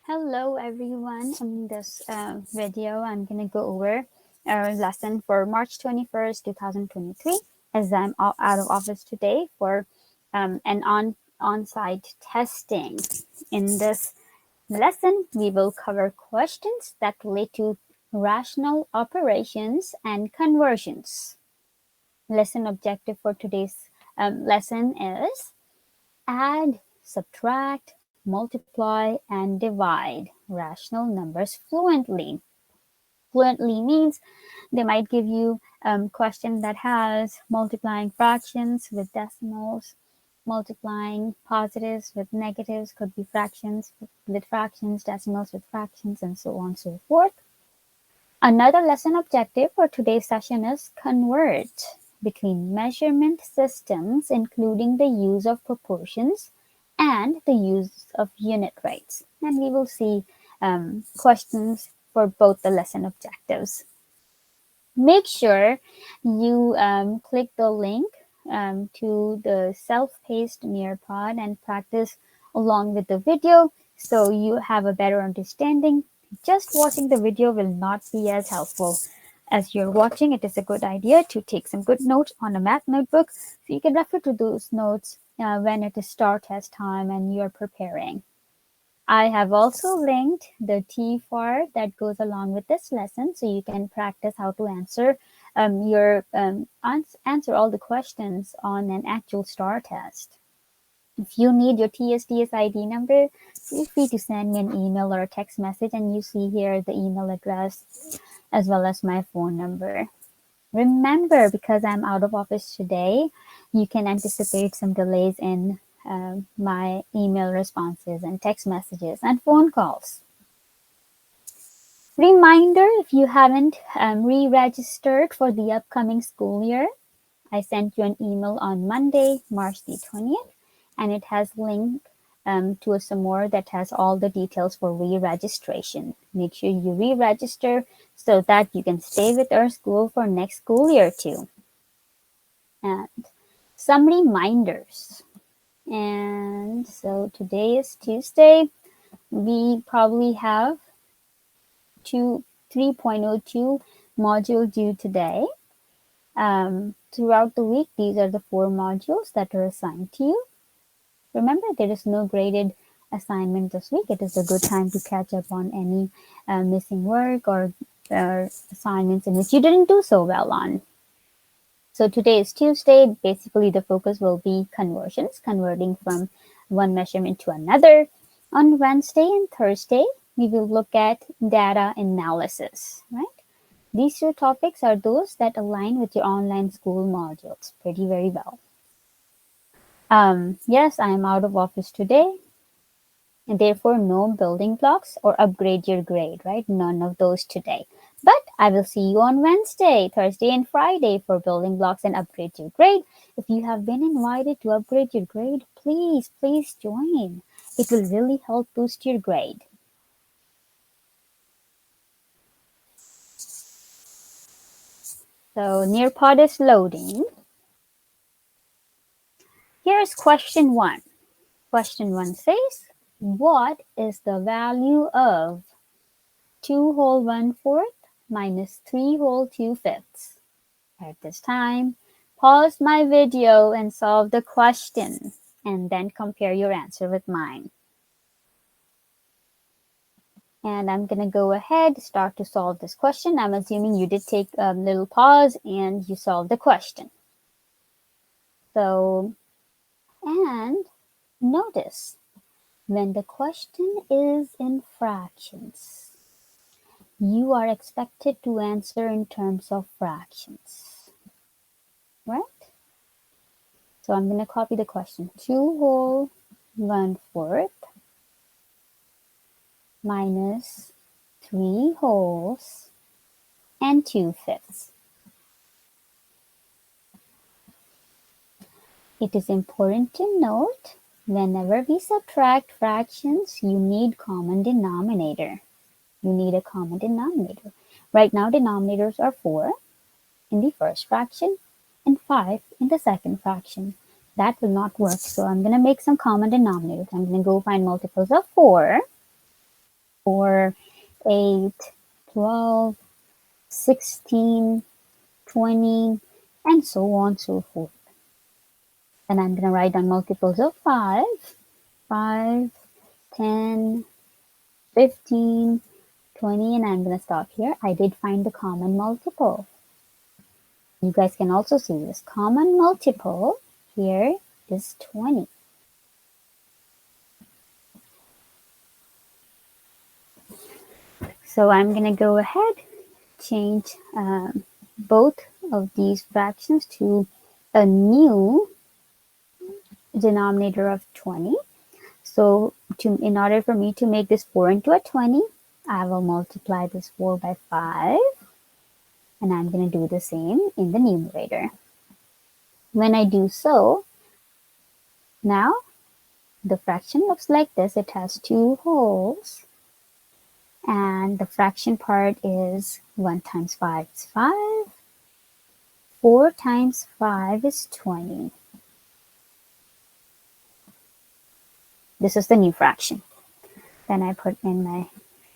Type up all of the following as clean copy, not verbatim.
Hello everyone. In this video, I'm going to go over our lesson for March 21st, 2023, as I'm out of office today for an on-site testing. In this lesson, we will cover questions that relate to rational operations and conversions. Lesson objective for today's lesson is add, subtract, multiply, and divide rational numbers fluently. Fluently means they might give you a question that has multiplying fractions with decimals, multiplying positives with negatives, could be fractions with fractions, decimals with fractions, and so on and so forth. Another lesson objective for today's session is convert between measurement systems, including the use of proportions and the use of unit rates. And we will see questions for both the lesson objectives. Make sure you click the link to the self-paced Nearpod and practice along with the video so you have a better understanding. Just watching the video will not be as helpful. As you're watching, it is a good idea to take some good notes on a math notebook so you can refer to those notes when it is STAAR test time and you're preparing. I have also linked the TFAR that goes along with this lesson so you can practice how to answer answer all the questions on an actual STAAR test. If you need your TSTS ID number, feel free to send me an email or a text message, and you see here the email address as well as my phone number. Remember, because I'm out of office today, you can anticipate some delays in my email responses and text messages and phone calls. Reminder, if you haven't re-registered for the upcoming school year, I sent you an email on Monday, March the 20th, and it has linked to a some more that has all the details for re-registration. Make sure you re-register so that you can stay with our school for next school year too. And some reminders. And so today is Tuesday. We probably have 3.02 module due today. Throughout the week, these are the 4 modules that are assigned to you. Remember, there is no graded assignment this week. It is a good time to catch up on any missing work or assignments in which you didn't do so well on. So today is Tuesday. Basically, the focus will be conversions, converting from one measurement to another. On Wednesday and Thursday, we will look at data analysis, right? These 2 topics are those that align with your online school modules pretty very well. Yes, I am out of office today, and therefore no building blocks or upgrade your grade, right? None of those today. But I will see you on Wednesday, Thursday, and Friday for building blocks and upgrade your grade. If you have been invited to upgrade your grade, please join. It will really help boost your grade. So Nearpod is loading. Here's question 1. Question 1 says, what is the value of 2 whole 1/4 minus 3 whole 2/5? At this time, pause my video and solve the question, and then compare your answer with mine. And I'm going to go ahead, start to solve this question. I'm assuming you did take a little pause and you solved the question. So, and notice, when the question is in fractions, you are expected to answer in terms of fractions, right? So I'm going to copy the question. 2 whole 1/4 minus 3 wholes and 2/5. It is important to note, whenever we subtract fractions, you need common denominator. You need a common denominator. Right now, denominators are 4 in the first fraction and 5 in the second fraction. That will not work. So I'm going to make some common denominators. I'm going to go find multiples of 4. 4, 8, 12, 16, 20, and so on so forth. And I'm going to write down multiples of 5, 5, 10, 15, 20, and I'm going to stop here. I did find the common multiple. You guys can also see this common multiple here is 20. So I'm going to go ahead, change both of these fractions to a new denominator of 20. So in order for me to make this 4 into a 20, I will multiply this 4 by 5. And I'm going to do the same in the numerator. When I do so, now the fraction looks like this. It has 2 wholes. And the fraction part is 1 times 5 is 5. 4 times 5 is 20. This is the new fraction. Then I put in my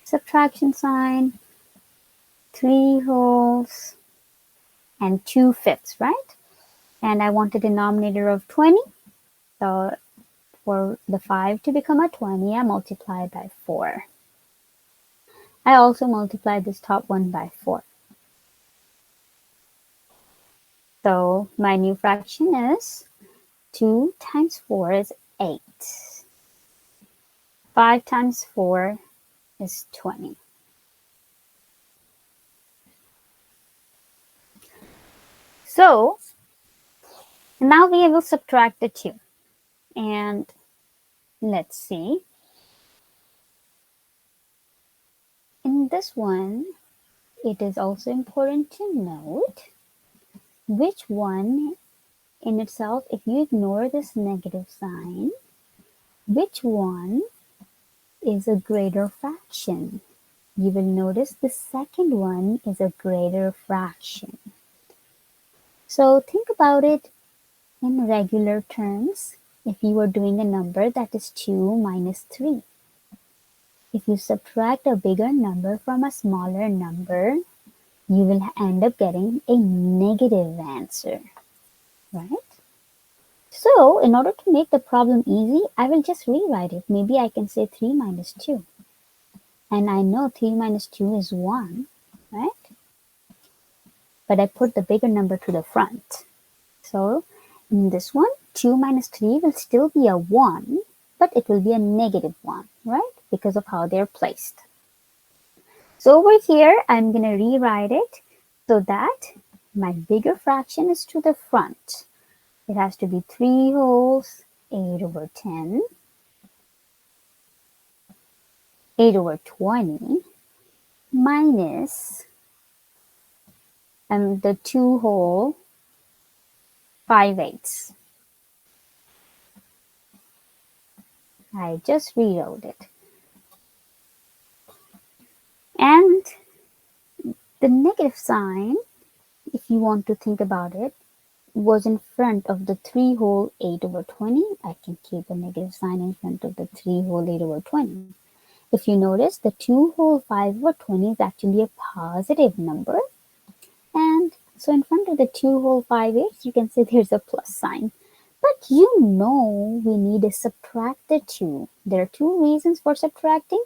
subtraction sign, 3 wholes, and 2/5, right? And I want a denominator of 20. So for the 5 to become a 20, I multiply by 4. I also multiply this top one by 4. So my new fraction is 2 times 4 is 8. 5 times 4 is 20. So now we will subtract the 2. And let's see. In this one, it is also important to note which one in itself, if you ignore this negative sign, which one is a greater fraction. You will notice the second one is a greater fraction. So think about it in regular terms. If you are doing a number that is 2 minus 3. If you subtract a bigger number from a smaller number, you will end up getting a negative answer, right? So in order to make the problem easy, I will just rewrite it. Maybe I can say 3 minus 2. And I know 3 minus 2 is 1, right? But I put the bigger number to the front. So in this one, 2 minus 3 will still be a 1, but it will be a negative 1, right? Because of how they're placed. So over here, I'm going to rewrite it so that my bigger fraction is to the front. It has to be 3 wholes, 8 over 10, 8 over 20, minus the 2 whole 5/8. I just rewrote it. And the negative sign, if you want to think about it, was in front of the 3 whole 8 over 20. I can keep a negative sign in front of the 3 whole 8 over 20. If you notice, the 2 whole 5 over 20 is actually a positive number. And so in front of the 2 whole 5/8, you can say there's a plus sign. But you know we need to subtract the 2. There are 2 reasons for subtracting.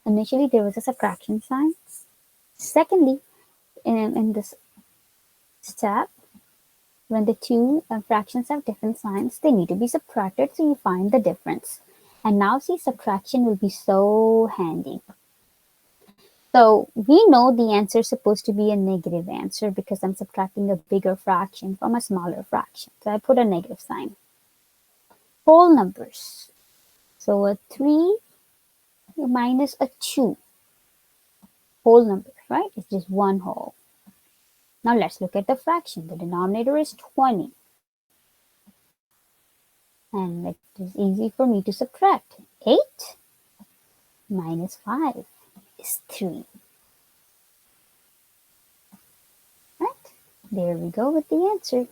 Initially, there was a subtraction sign. Secondly, in this step, when the 2 fractions have different signs, they need to be subtracted, so you find the difference. And now see, subtraction will be so handy. So we know the answer is supposed to be a negative answer because I'm subtracting a bigger fraction from a smaller fraction. So I put a negative sign. Whole numbers. So a 3 minus a 2. Whole numbers, right? It's just one whole. Now let's look at the fraction. The denominator is 20. And it is easy for me to subtract. 8 minus 5 is 3. Right? There we go with the answer.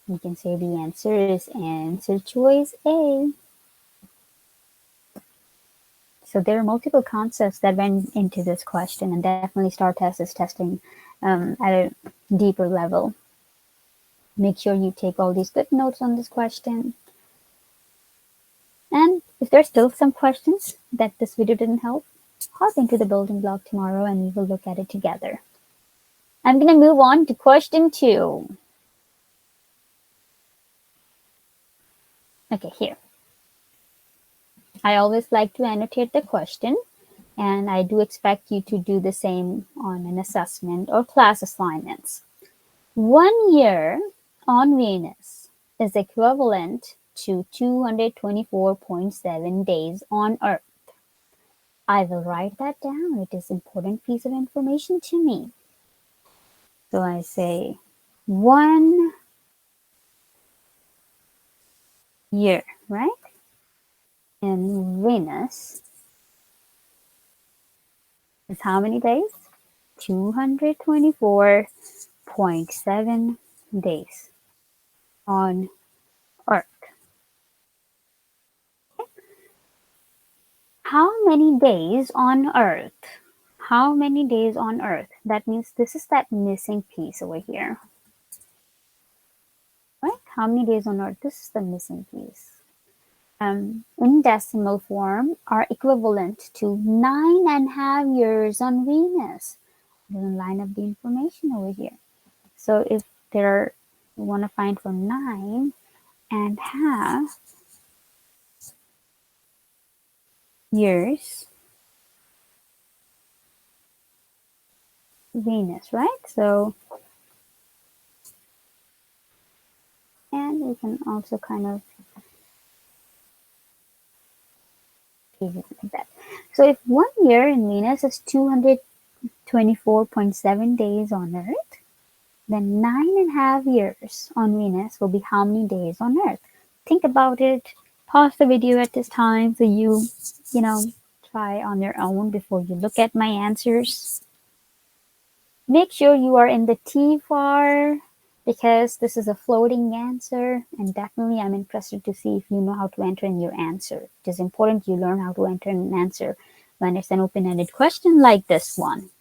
We can say the answer is answer choice A. So there are multiple concepts that went into this question, and definitely STAAR test is testing at a deeper level. Make sure you take all these good notes on this question. And if there's still some questions that this video didn't help, hop into the building block tomorrow and we will look at it together. I'm going to move on to question 2. Okay, here. I always like to annotate the question, and I do expect you to do the same on an assessment or class assignments. 1 year on Venus is equivalent to 224.7 days on Earth. I will write that down. It is an important piece of information to me. So I say 1 year, right? In Venus is how many days? 224.7 days on Earth. How many days on Earth? How many days on Earth? That means this is that missing piece over here. Right? How many days on Earth? This is the missing piece. In decimal form are equivalent to 9.5 years on Venus. Doesn't line up the information over here. So if there you want to find for 9.5 years Venus, right? So, and we can also kind of leave it like that. So if 1 year in Venus is 224.7 days on Earth, then 9.5 years on Venus will be how many days on Earth? Think about it. Pause the video at this time so you try on your own before you look at my answers. Make sure you are in the T-FAR because this is a floating answer, and definitely I'm interested to see if you know how to enter in your answer. It is important you learn how to enter an answer when it's an open-ended question like this one.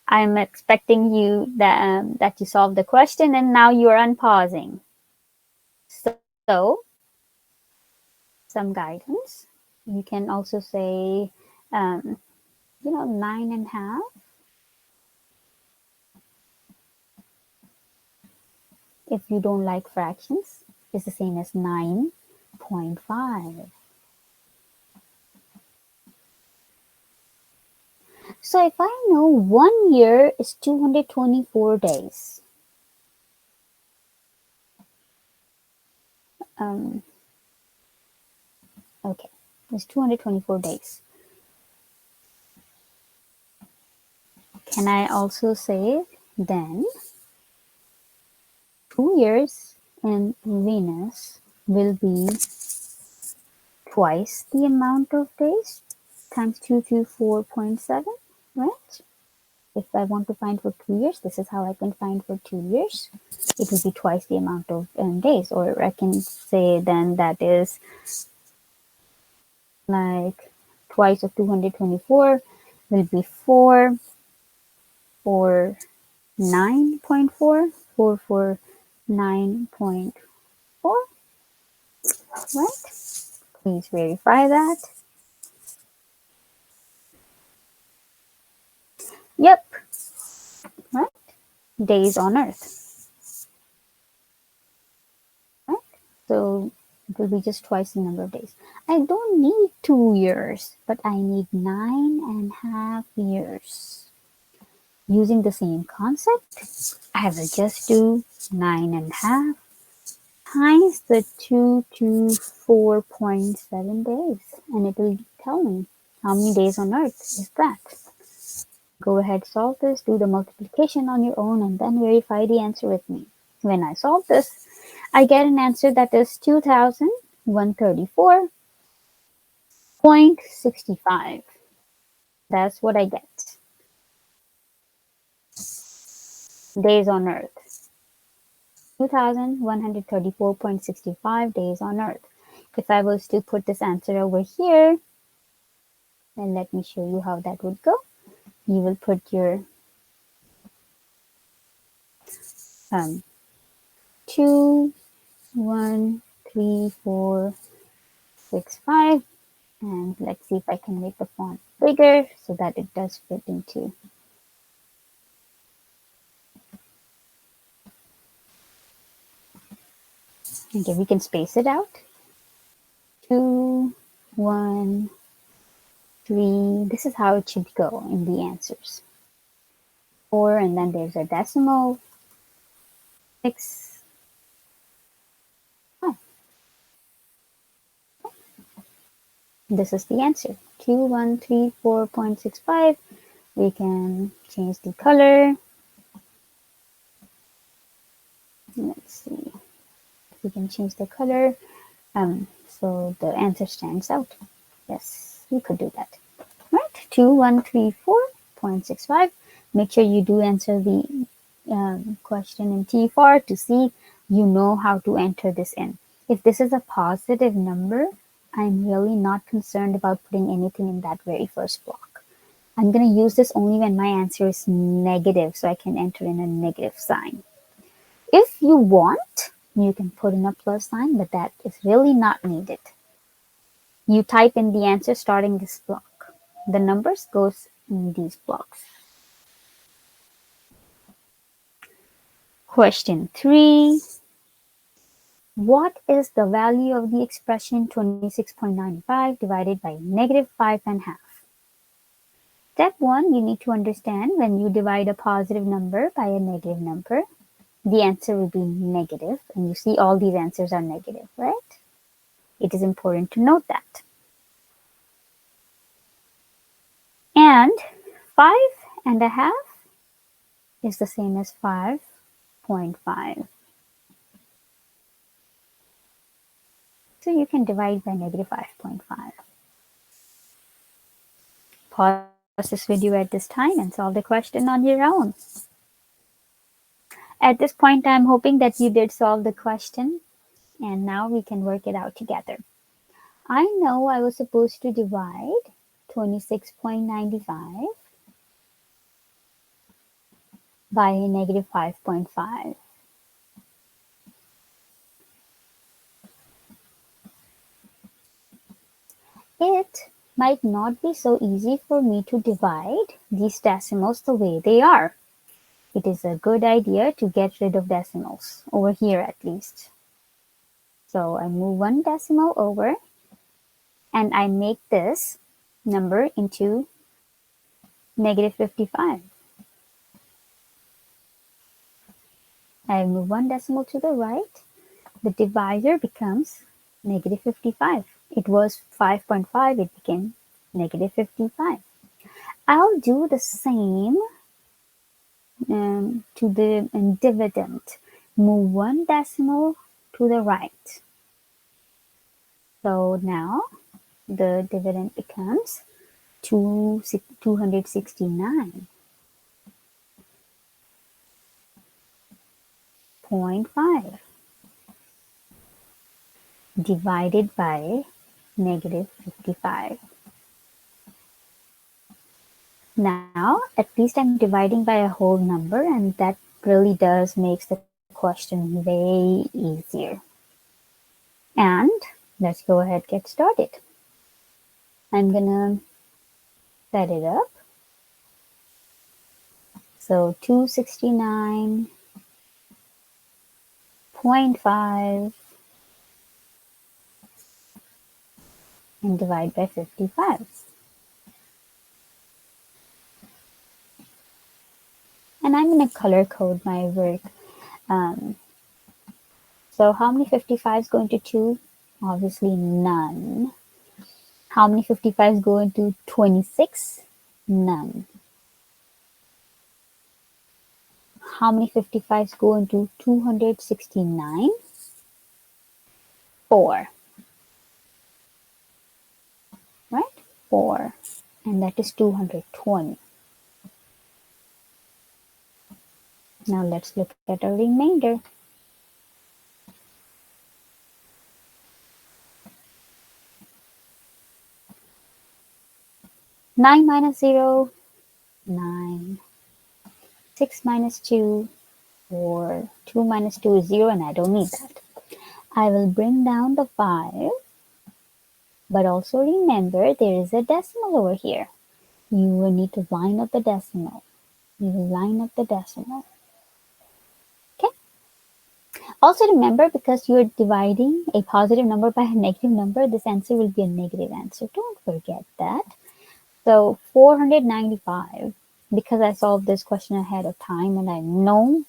I'm expecting you that you solve the question and now you are unpausing. So, some guidance. You can also say, 9.5. If you don't like fractions, is the same as 9.5. So if I know 1 year is 224 days, okay, it's 224 days. Can I also say then 2 years in Venus will be twice the amount of days times 224.7, right? If I want to find for 2 years, this is how I can find for 2 years. It will be twice the amount of days, or I can say then that is like twice of 224 will be 449.4, 449.4, right? Please verify that. Yep, right? Days on Earth, right? So it will be just twice the number of days. I don't need 2 years, but I need 9.5 years. Using the same concept, I will just do 9.5 times the 224.7 days, and it will tell me how many days on Earth is that. Go ahead, solve this, do the multiplication on your own, and then verify the answer with me. When I solve this, I get an answer that is 2,134.65. That's what I get. Days on Earth. 2,134.65 days on Earth. If I was to put this answer over here, then let me show you how that would go. You will put your 2, 1, 3, 4, 6, 5, and let's see if I can make the font bigger so that it does fit into. Okay, we can space it out. 2, 1, 3. This is how it should go in the answers. 4, and then there's a decimal. 6, 5. This is the answer. 2134.65. We can change the color. Let's see. We can change the color so the answer stands out. Yes, we could do that. Right, 2134.65. Make sure you do answer the question in T4 to see you know how to enter this in. If this is a positive number, I'm really not concerned about putting anything in that very first block. I'm going to use this only when my answer is negative, so I can enter in a negative sign. If you want, you can put in a plus sign, but that is really not needed. You type in the answer starting this block. The numbers goes in these blocks. Question 3. What is the value of the expression 26.95 divided by negative 5.5? Step 1, you need to understand when you divide a positive number by a negative number, the answer will be negative. And you see all these answers are negative, right? It is important to note that. And 5.5 is the same as 5.5. So you can divide by negative 5.5. Pause this video at this time and solve the question on your own. At this point, I'm hoping that you did solve the question, and now we can work it out together. I know I was supposed to divide 26.95 by negative 5.5. It might not be so easy for me to divide these decimals the way they are. It is a good idea to get rid of decimals, over here at least. So I move one decimal over and I make this number into negative 55. I move one decimal to the right. The divisor becomes negative 55. It was 5.5, it became negative 55. I'll do the same to the dividend. Move one decimal to the right. So now the dividend becomes 269.5 divided by negative 55. Now, at least I'm dividing by a whole number, and that really does makes the question way easier. And let's go ahead and get started. I'm gonna set it up. So 269.5 and divide by 55. And I'm going to color code my work. So how many 55s go into 2? Obviously none. How many 55s go into 26? None. How many 55s go into 269? 4. Right? 4. And that is 220. Now let's look at a remainder. 9 minus 0, 9. 6 minus 2, 4. 2 minus 2 is 0, and I don't need that. I will bring down the 5, but also remember there is a decimal over here. You will need to line up the decimal. You will line up the decimal. Okay? Also remember, because you're dividing a positive number by a negative number, this answer will be a negative answer. Don't forget that. So 495, because I solved this question ahead of time and I know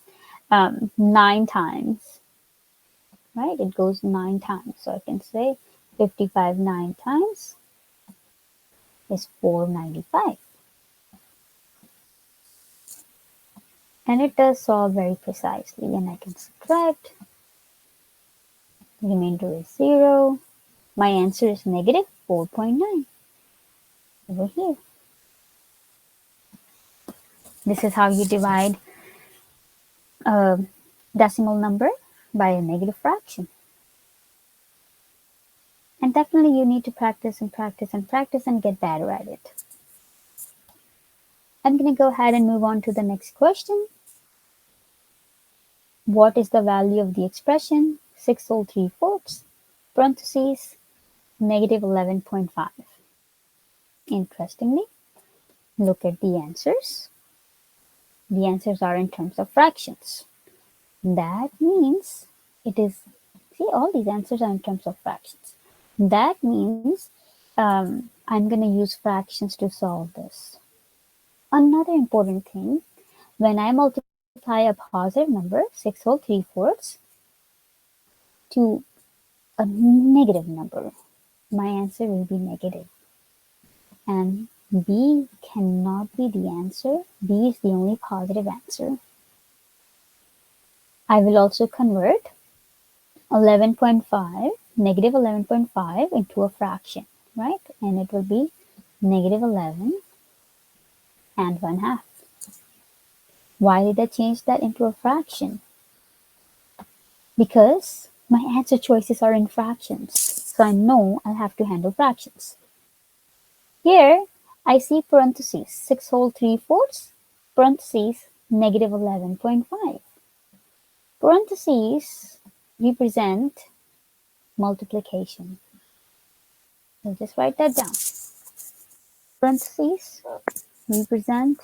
9 times, right? It goes 9 times. So I can say 55 9 times is 495. And it does solve very precisely. And I can subtract. The remainder is 0. My answer is negative 4.9 over here. This is how you divide a decimal number by a negative fraction. And definitely you need to practice and practice and practice and get better at it. I'm going to go ahead and move on to the next question. What is the value of the expression 6 whole 3/4, parentheses, negative 11.5? Interestingly, look at the answers. The answers are in terms of fractions. That means it is, see, all these answers are in terms of fractions. That means I'm going to use fractions to solve this. Another important thing, when I multiply a positive number, 6 whole 3/4, to a negative number, my answer will be negative. And B cannot be the answer. B is the only positive answer. I will also convert 11.5, negative 11.5 into a fraction, right? And it will be negative 11 and 1/2. Why did I change that into a fraction? Because my answer choices are in fractions. So I know I have to handle fractions. Here, I see parentheses, 6 whole 3/4, parentheses, negative 11.5. Parentheses represent multiplication. So just write that down. Parentheses represent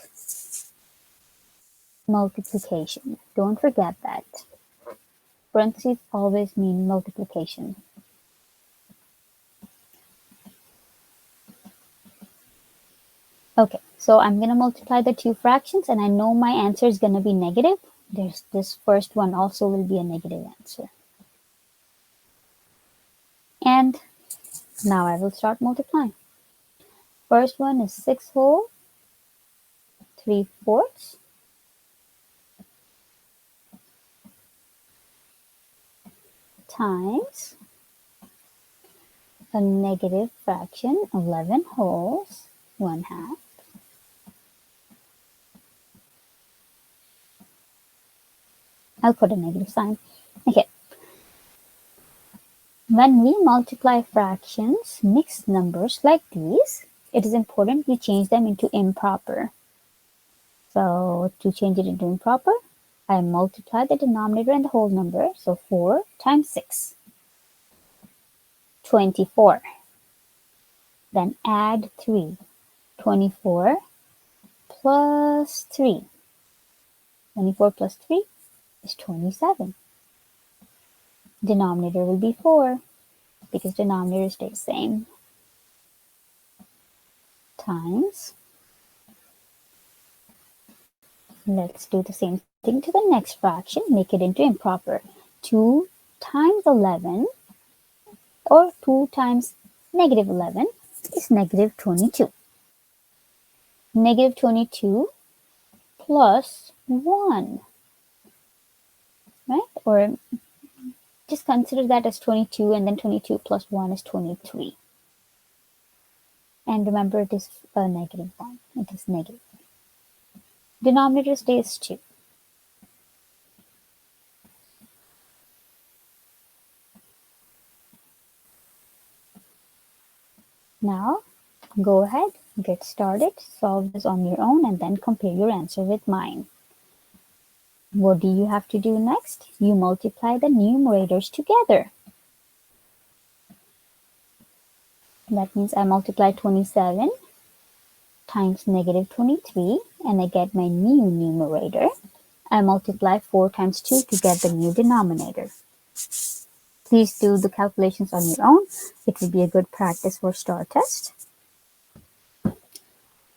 multiplication. Don't forget that. Parentheses always mean multiplication. Okay, so I'm going to multiply the two fractions and I know my answer is going to be negative. This first one also will be a negative answer. And now I will start multiplying. First one is 6 whole 3/4 times a negative fraction, 11 wholes, 1/2. I'll put a negative sign. Okay. When we multiply fractions, mixed numbers like these, it is important we change them into improper. So to change it into improper, I multiply the denominator and the whole number. So 4 times 6, 24. Then add 3, 24 plus 3. 24 plus 3 is 27. Denominator will be 4 because denominator stays same. Times, let's do the same thing to the next fraction, make it into improper. 2 times 11 or 2 times negative 11 is negative 22. Negative 22 plus 1, right? Or just consider that as 22 and then 22 plus 1 is 23. And remember, it is a negative 1. It is negative. Denominator stays 2. Now, go ahead Get started, solve this on your own, and then compare your answer with mine. What do you have to do next? You multiply the numerators together. That means I multiply 27 times negative 23, and I get my new numerator. I multiply 4 times 2 to get the new denominator. Please do the calculations on your own. It will be a good practice for STAAR test.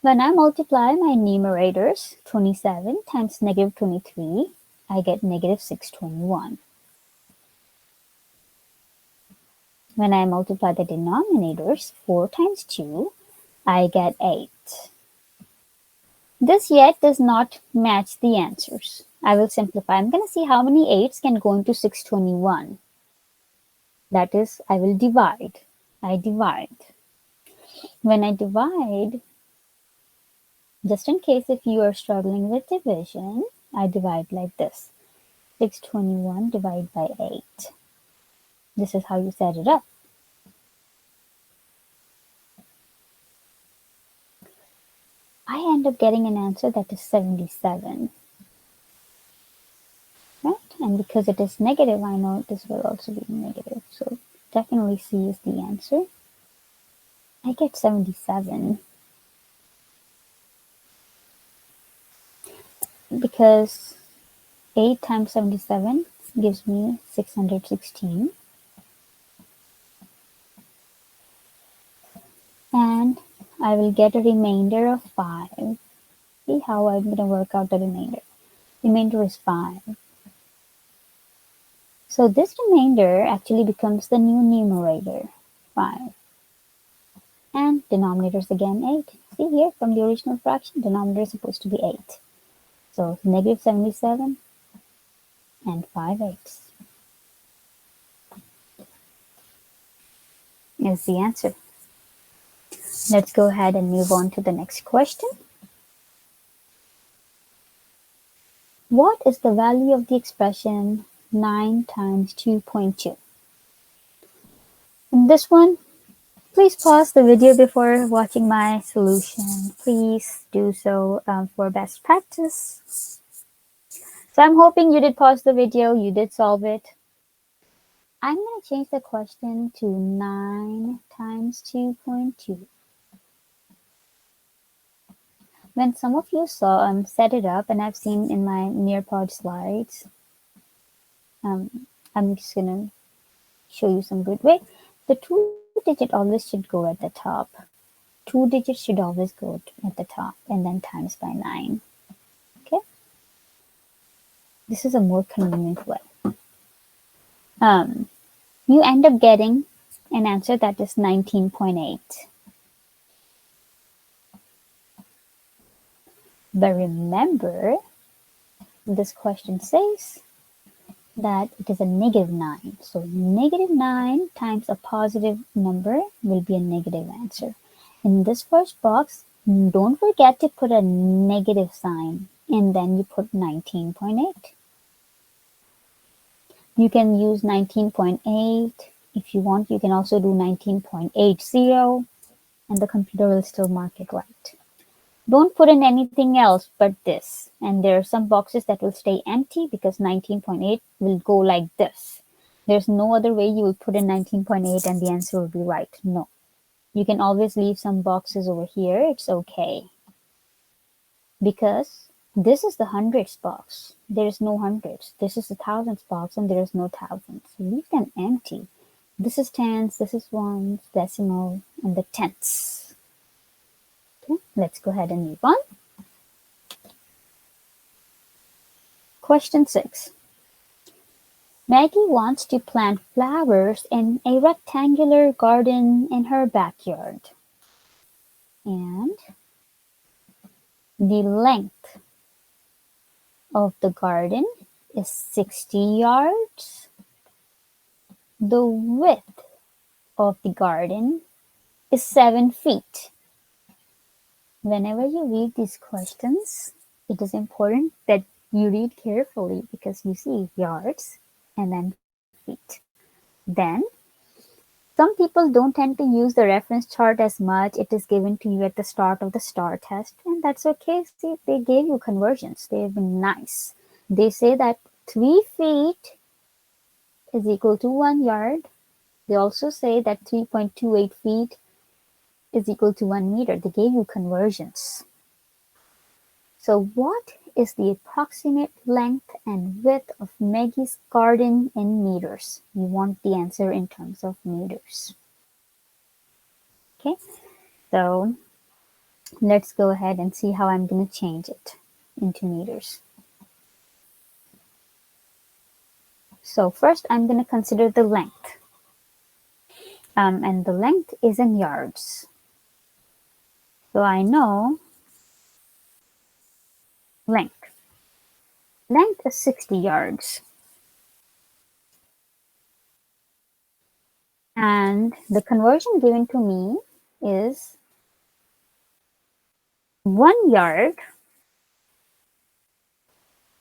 When I multiply my numerators, 27 times negative 23, I get negative 621. When I multiply the denominators, 4 times 2, I get 8. This yet does not match the answers. I will simplify. I'm going to see how many 8s can go into 621. That is, I will divide. I divide. When I divide, just in case if you are struggling with division, I divide like this. 621 divided by 8. This is how you set it up. I end up getting an answer that is 77. Right? And because it is negative, I know this will also be negative. So definitely C is the answer. I get 77. Because 8 times 77 gives me 616. And I will get a remainder of 5. See how I'm going to work out the remainder. Remainder is 5. So this remainder actually becomes the new numerator, 5. And denominators again 8. See here, from the original fraction, denominator is supposed to be 8. So negative 77 and 5/8 is the answer. Let's go ahead and move on to the next question. What is the value of the expression 9 times 2.2? In this one, please pause the video before watching my solution. Please do so for best practice. So I'm hoping you did pause the video, you did solve it. I'm going to change the question to 9 times 2.2. When some of you saw set it up, and I've seen in my Nearpod slides, I'm just going to show you some good way. The 2-digit always should go at the top. 2 digits should always go at the top and then times by 9. Okay? This is a more convenient way. You end up getting an answer that is 19.8. But remember, this question says that it is a negative 9. So negative 9 times a positive number will be a negative answer. In this first box, don't forget to put a negative sign and then you put 19.8. You can use 19.8. If you want, you can also do 19.80 and the computer will still mark it right. Don't put in anything else but this. And there are some boxes that will stay empty because 19.8 will go like this. There's no other way you will put in 19.8 and the answer will be right. No. You can always leave some boxes over here. It's okay. Because this is the hundreds box. There is no hundreds. This is the thousands box and there is no thousands. Leave them empty. This is tens, this is ones, decimal, and the tenths. Okay, let's go ahead and move on. Question 6. Maggie wants to plant flowers in a rectangular garden in her backyard. And the length of the garden is 60 yards. The width of the garden is 7 feet. Whenever you read these questions, it is important that you read carefully because you see yards and then feet. Then Some people don't tend to use the reference chart as much. It is given to you at the start of the STAAR test, and that's okay. See, they gave you conversions. They've been nice. They say that 3 feet is equal to 1 yard. They also say that 3.28 feet is equal to 1 meter. They gave you conversions. So what is the approximate length and width of Maggie's garden in meters? You want the answer in terms of meters. Okay, so let's go ahead and see how I'm going to change it into meters. So first I'm going to consider the length. And the length is in yards. So I know length. Length is 60 yards. And the conversion given to me is 1 yard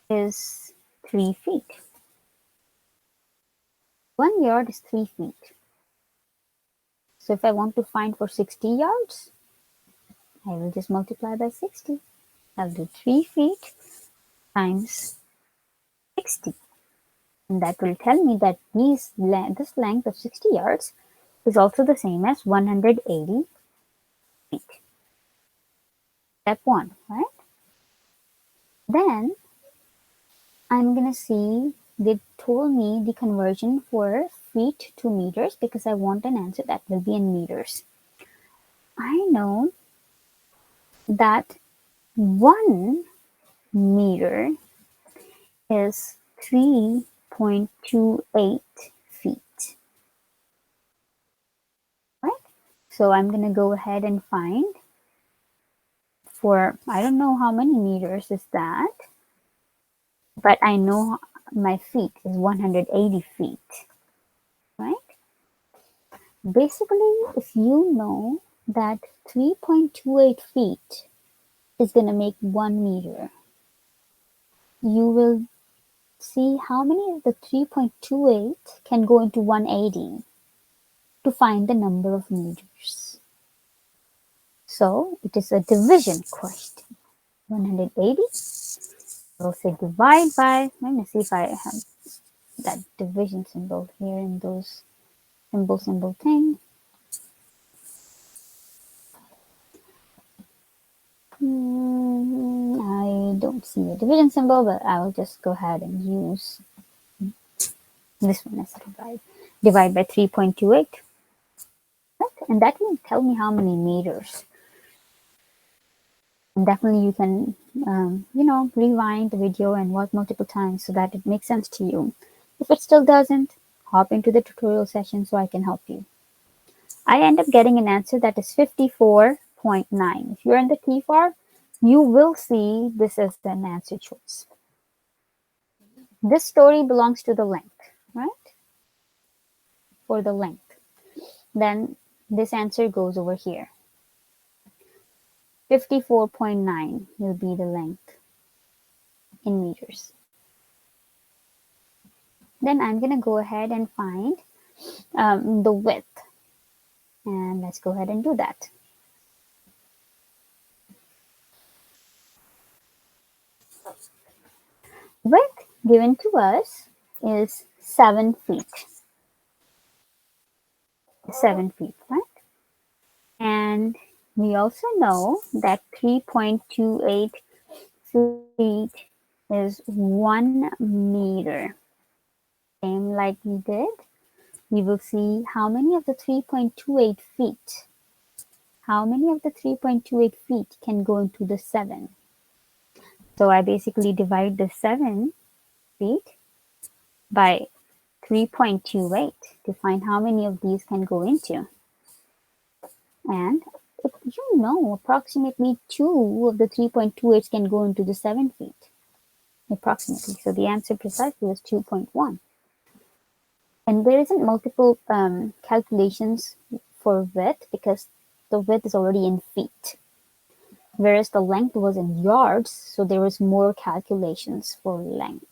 is 3 feet. 1 yard is 3 feet. So if I want to find for 60 yards, I will just multiply by 60. I'll do 3 feet times 60. And that will tell me that this length of 60 yards is also the same as 180 feet. Step 1, right? Then I'm going to see, they told me the conversion for feet to meters because I want an answer that will be in meters. I know that 1 meter is 3.28 feet, right? So I'm going to go ahead and find for, I don't know how many meters is that, but I know my feet is 180 feet, right? Basically, if you know that 3.28 feet is going to make 1 meter, you will see how many of the 3.28 can go into 180 to find the number of meters. So it is a division question. 180, we'll say divide by, let me see if I have that division symbol here in those symbol thing. I don't see a division symbol, but I will just go ahead and use this one as a divide. Divide by 3.28. Right? And that will tell me how many meters. And definitely you can, rewind the video and watch multiple times so that it makes sense to you. If it still doesn't, hop into the tutorial session so I can help you. I end up getting an answer that is 54.9. If you're in the TFAR, you will see this as an answer choice. This story belongs to the length, right? For the length. Then this answer goes over here. 54.9 will be the length in meters. Then I'm going to go ahead and find the width. And let's go ahead and do that. Width given to us is 7 feet. 7 feet, right? And we also know that 3.28 feet is 1 meter. Same like we did. We will see how many of the 3.28 feet, can go into the 7. So I basically divide the 7 feet by 3.28 to find how many of these can go into. And if you know, approximately 2 of the 3.28s can go into the 7 feet. Approximately. So the answer precisely was 2.1. And there isn't multiple calculations for width because the width is already in feet. Whereas the length was in yards, so there was more calculations for length.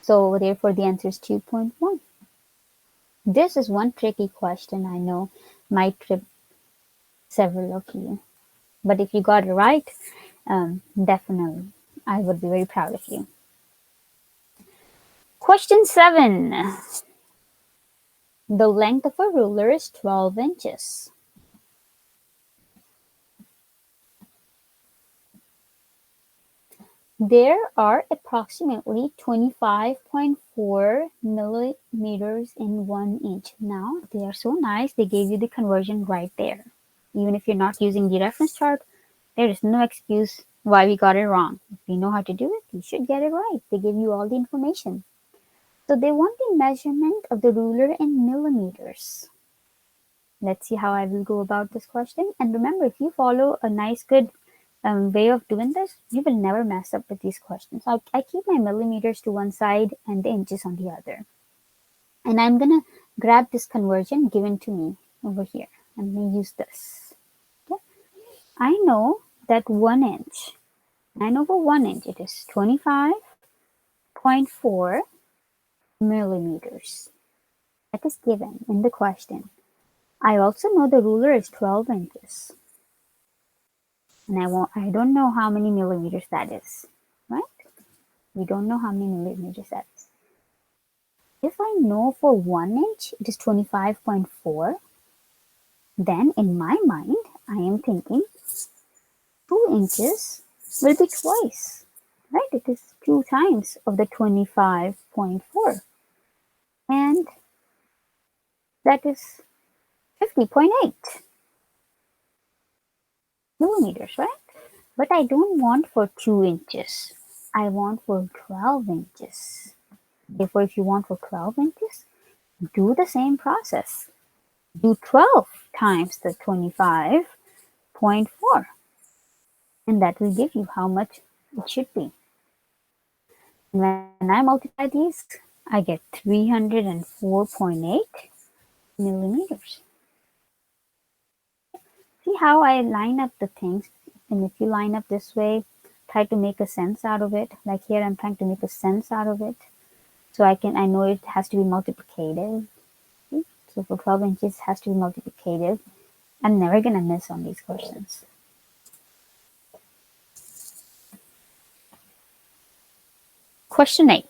So therefore the answer is 2.1. This is one tricky question I know might trip several of you. But if you got it right, definitely, I would be very proud of you. Question 7. The length of a ruler is 12 inches. There are approximately 25.4 millimeters in 1 inch. Now, they are so nice, they gave you the conversion right there. Even if you're not using the reference chart, there is no excuse why we got it wrong. If you know how to do it, you should get it right. They give you all the information. So they want the measurement of the ruler in millimeters. Let's see how I will go about this question. And remember, if you follow a nice, good way of doing this, you will never mess up with these questions. I keep my millimeters to one side and the inches on the other. And I'm going to grab this conversion given to me over here. I'm going to use this. Okay? I know that 1 inch, 9 over 1 inch, it is 25.4 millimeters. That is given in the question. I also know the ruler is 12 inches. And I don't know how many millimeters that is, right? We don't know how many millimeters that is. If I know for 1 inch, it is 25.4, then in my mind, I am thinking 2 inches will be twice, right? It is 2 times of the 25.4. And that is 50.8 millimeters, right? But I don't want for 2 inches. I want for 12 inches. Therefore, if you want for 12 inches, do the same process. Do 12 times the 25.4. And that will give you how much it should be. And when I multiply these, I get 304.8 millimeters. See how I line up the things? And if you line up this way, try to make a sense out of it. Like here, I'm trying to make a sense out of it. So I know it has to be multiplicative. So for 12 inches, it has to be multiplicative. I'm never going to miss on these questions. Question 8.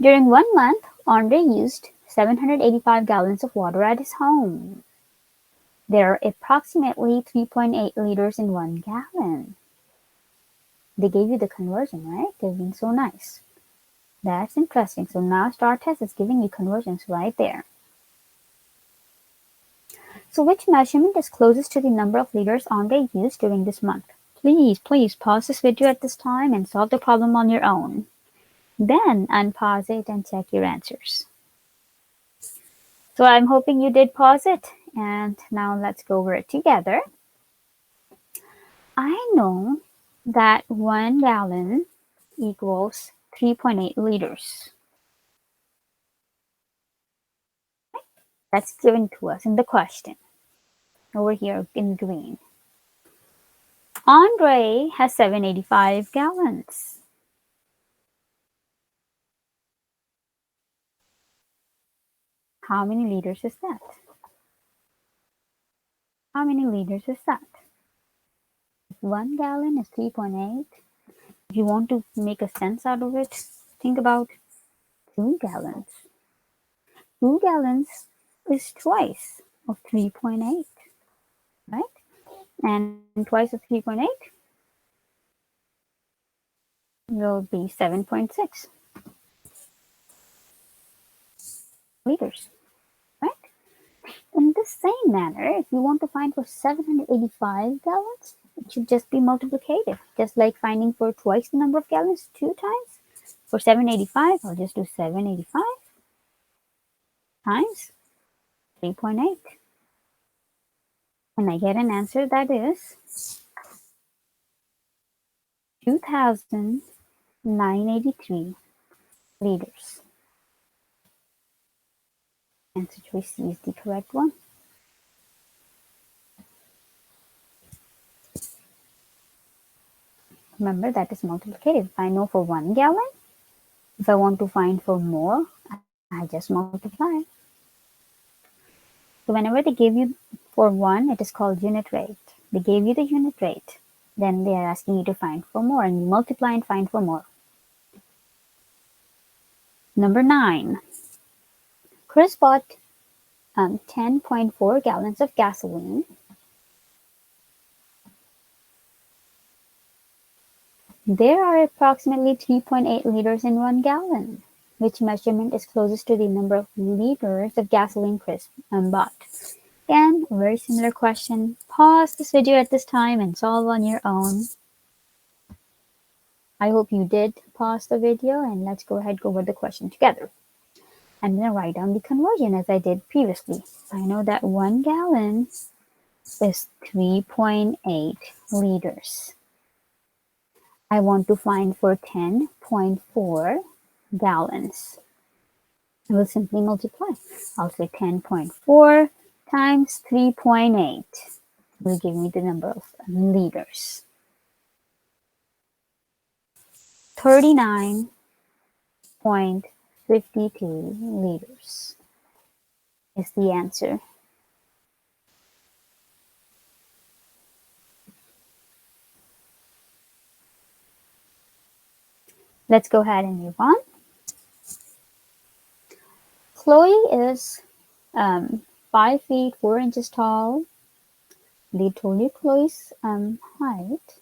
During 1 month, Andre used 785 gallons of water at his home. There are approximately 3.8 liters in 1 gallon. They gave you the conversion, right? They're being so nice. That's interesting. So now STAAR test is giving you conversions right there. So which measurement is closest to the number of liters Andre used during this month? Please pause this video at this time and solve the problem on your own. Then unpause it and check your answers. So I'm hoping you did pause it. And now let's go over it together. I know that 1 gallon equals 3.8 liters. That's given to us in the question. Over here in green. Andre has 785 gallons. How many liters is that? How many liters is that? 1 gallon is 3.8. If you want to make a sense out of it, think about 2 gallons. 2 gallons is twice of 3.8, right? And twice of 3.8 will be 7.6 liters, right? In the same manner, if you want to find for 785 gallons, it should just be multiplicative. Just like finding for twice the number of gallons 2 times. For 785, I'll just do 785 times 3.8. And I get an answer that is 2,983 liters. Answer choice C is the correct one. Remember, that is multiplicative. I know for 1 gallon. If I want to find for more, I just multiply. So whenever they give you for 1, it is called unit rate. They gave you the unit rate. Then they are asking you to find for more, and you multiply and find for more. Number 9. Chris bought 10.4 gallons of gasoline. There are approximately 3.8 liters in 1 gallon. Which measurement is closest to the number of liters of gasoline Chris bought? Again, a very similar question. Pause this video at this time and solve on your own. I hope you did pause the video, and let's go ahead and go over the question together. I'm going to write down the conversion as I did previously. I know that 1 gallon is 3.8 liters. I want to find for 10.4 gallons. I will simply multiply. I'll say 10.4 times 3.8 will give me the number of liters. 39.52 liters is the answer. Let's go ahead and move on. Chloe is 5 feet 4 inches tall. They told you Chloe's height.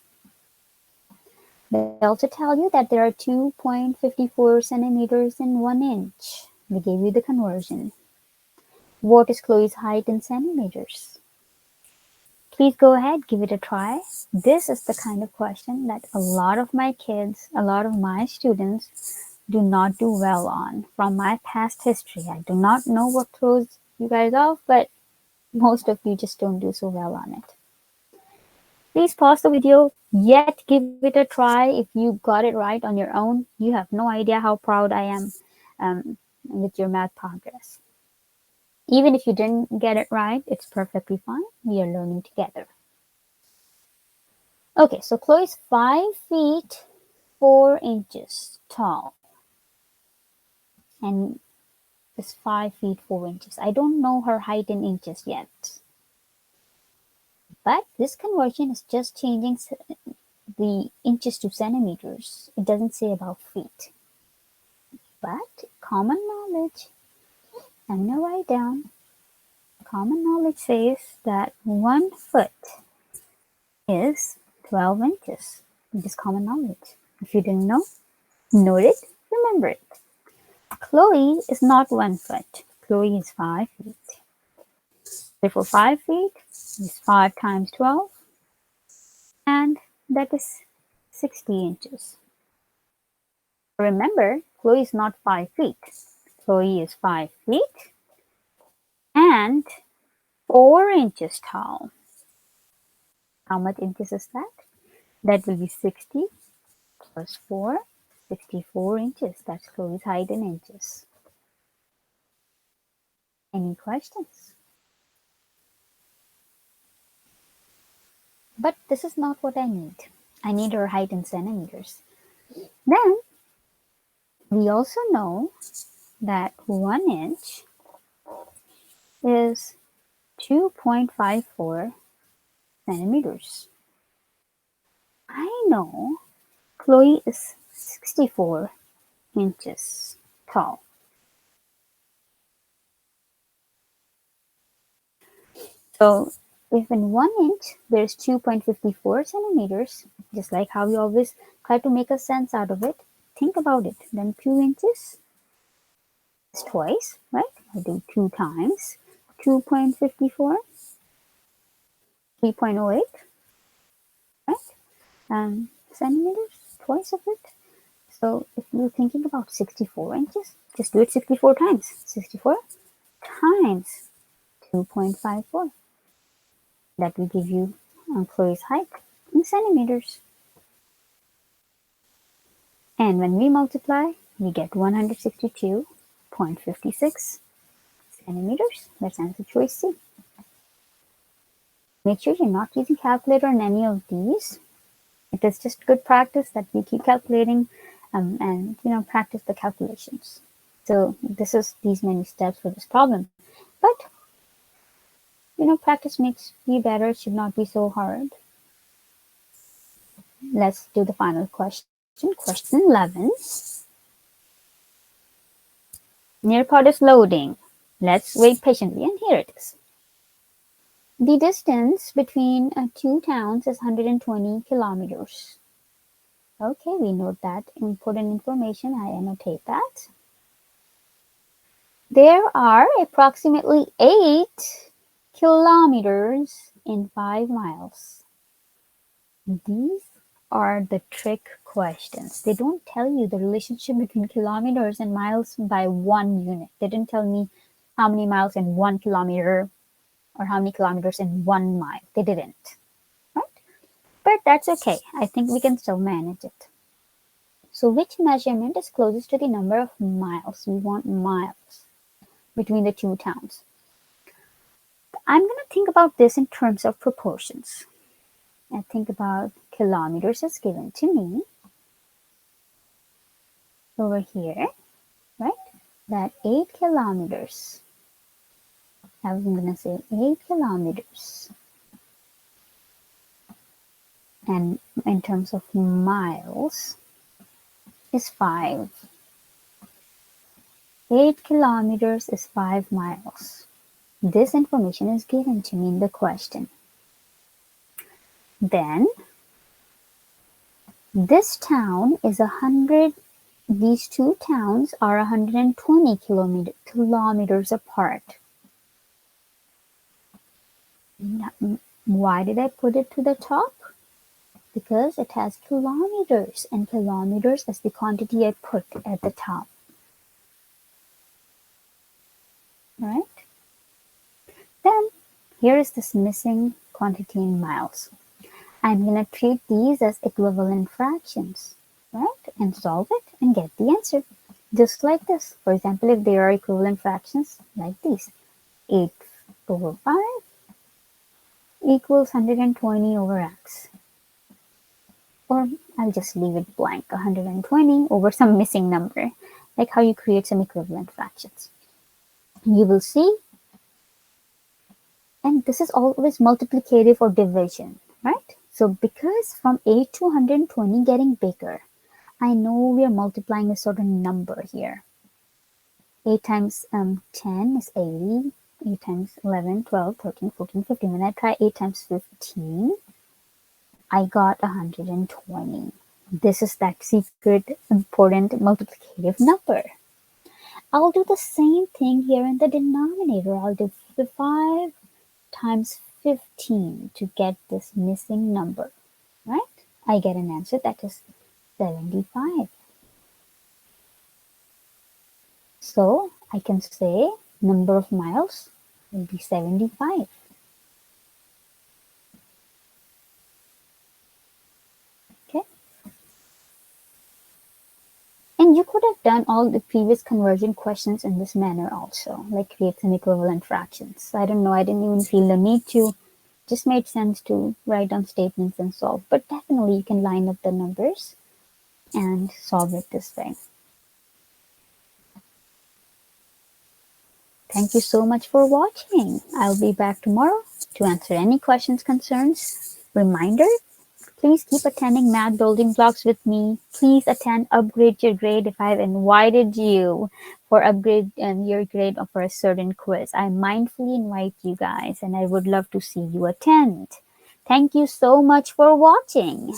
They also tell you that there are 2.54 centimeters in 1 inch. They gave you the conversion. What is Chloe's height in centimeters? Please go ahead, give it a try. This is the kind of question that a lot of my kids, a lot of my students do not do well on. From my past history, I do not know what throws you guys off, but most of you just don't do so well on it. Please pause the video, yet give it a try. If you got it right on your own, you have no idea how proud I am with your math progress. Even if you didn't get it right, it's perfectly fine. We are learning together. Okay, so Chloe's 5 feet 4 inches tall. And is 5 feet 4 inches. I don't know her height in inches yet. But this conversion is just changing the inches to centimeters. It doesn't say about feet. But common knowledge, I'm going to write down, common knowledge says that 1 foot is 12 inches. It is common knowledge. If you didn't know, note it, remember it. Chloe is not 1 foot. Chloe is 5 feet. Therefore, 5 feet is 5 times 12, and that is 60 inches. Remember, Chloe is not 5 feet. Chloe is 5 feet and 4 inches tall. How much inches is that? That will be 60 plus 4, 64 inches. That's Chloe's height in inches. Any questions? But this is not what I need. I need her height in centimeters. Then, we also know that 1 inch is 2.54 centimeters. I know Chloe is 64 inches tall. So if in 1 inch there's 2.54 centimeters, just like how we always try to make a sense out of it, think about it. Then 2 inches is twice, right? I do 2 times 2.54, 3.08, right? Centimeters, twice of it. So if you're thinking about 64 inches, just do it 64 times. 64 times 2.54. That will give you Chloe's height in centimeters. And when we multiply, we get 162.56 centimeters. That's answer choice C. Make sure you're not using calculator in any of these. It is just good practice that we keep calculating and practice the calculations. So this is these many steps for this problem. But Practice makes you better. It should not be so hard. Let's do the final question. Question 11. Nearpod is loading. Let's wait patiently, and here it is. The distance between two towns is 120 kilometers. Okay, we note that important information. I annotate that. There are approximately 8 kilometers in 5 miles. These are the trick questions. They don't tell you the relationship between kilometers and miles by one unit. They didn't tell me how many miles in 1 kilometer or how many kilometers in 1 mile. They didn't, right? But that's okay. I think we can still manage it. So which measurement is closest to the number of miles? We want miles between the two towns. I'm going to think about this in terms of proportions. I think about kilometers as given to me over here, right? That 8 kilometers. I was going to say 8 kilometers. And in terms of miles is 5. 8 kilometers is 5 miles. This information is given to me in the question. Then this town is 100. These two towns are 120 kilometers apart. Why did I put it to the top? Because it has kilometers, and kilometers is the quantity I put at the top. Right? Then here is this missing quantity in miles. I'm going to treat these as equivalent fractions, right? And solve it and get the answer. Just like this. For example, if they are equivalent fractions like these, 8 over 5 equals 120 over x. Or I'll just leave it blank, 120 over some missing number, like how you create some equivalent fractions. You will see, and this is always multiplicative or division, right? So because from 8 to 120 getting bigger, I know we are multiplying a certain number here. 8 times 10 is 80, 8 times 11, 12, 13, 14, 15. When I try 8 times 15, I got 120. This is that secret important multiplicative number. I'll do the same thing here in the denominator. I'll do 5 times 15 to get this missing number, right? I get an answer that is 75. So I can say number of miles will be 75. Okay. And you could have done all the previous conversion questions in this manner also, like create some equivalent fractions. I don't know, I didn't even feel the need to. Just made sense to write down statements and solve. But definitely you can line up the numbers and solve it this way. Thank you so much for watching. I'll be back tomorrow to answer any questions, concerns. Reminder, please keep attending Math Building Blocks with me. Please attend Upgrade Your Grade if I've invited you for upgrade your grade for a certain quiz. I mindfully invite you guys and I would love to see you attend. Thank you so much for watching.